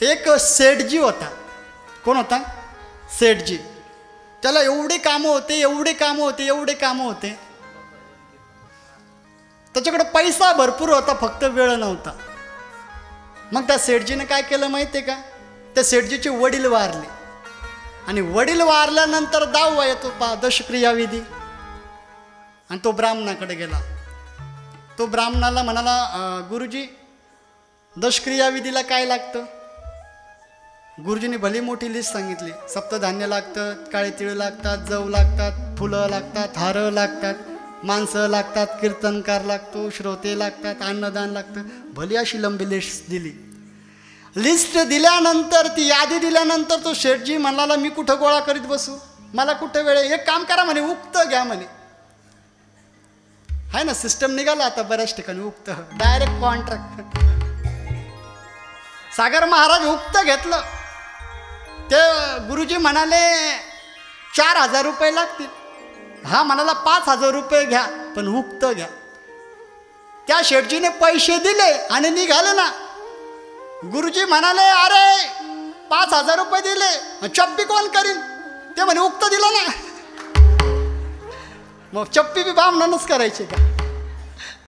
एक सेठजी होता. कोण होता? सेठजी. त्याला एवढे कामं होते. त्याच्याकडे पैसा भरपूर होता, फक्त वेळ नव्हता. मग त्या सेठजीने काय केलं माहिती आहे का? त्या सेठजीचे वडील वारले आणि वडील वारल्यानंतर दावा येतो दशक्रिया विधी. आणि तो ब्राह्मणाकडे गेला. तो ब्राह्मणाला म्हणाला, गुरुजी दशक्रिया विधीला काय लागतं? गुरुजीने भली मोठी लिस्ट सांगितली. सप्तधान्य लागतं, काळे तिळ लागतात, जव लागतात, फुलं लागतात, हारं लागतात, माणसं लागतात, कीर्तनकार लागतो, श्रोते लागतात, अन्नदान लागतं. भली अशी लंबी लिस्ट दिली. लिस्ट दिल्यानंतर, ती यादी दिल्यानंतर तो शेठजी म्हणाला, मी कुठं गोळा करीत बसू, मला कुठं वेळ आहे, एक काम करा म्हणे, उक्त घ्या म्हणे. आहे ना सिस्टम निघाला आता बऱ्याच ठिकाणी, उक्त डायरेक्ट कॉन्ट्रॅक्ट. सागर महाराज उक्त घेतलं. ते गुरुजी म्हणाले 4,000 रुपये लागतील. हा म्हणाला 5,000 रुपये घ्या, पण उक्त घ्या. त्या शेठजीने पैसे दिले आणि निघाले ना. गुरुजी म्हणाले, अरे 5,000 रुपये दिले, चप्पी कोण करीन? ते म्हणे उक्त दिलं ना. मग चप्पी बी बामणानच करायची का?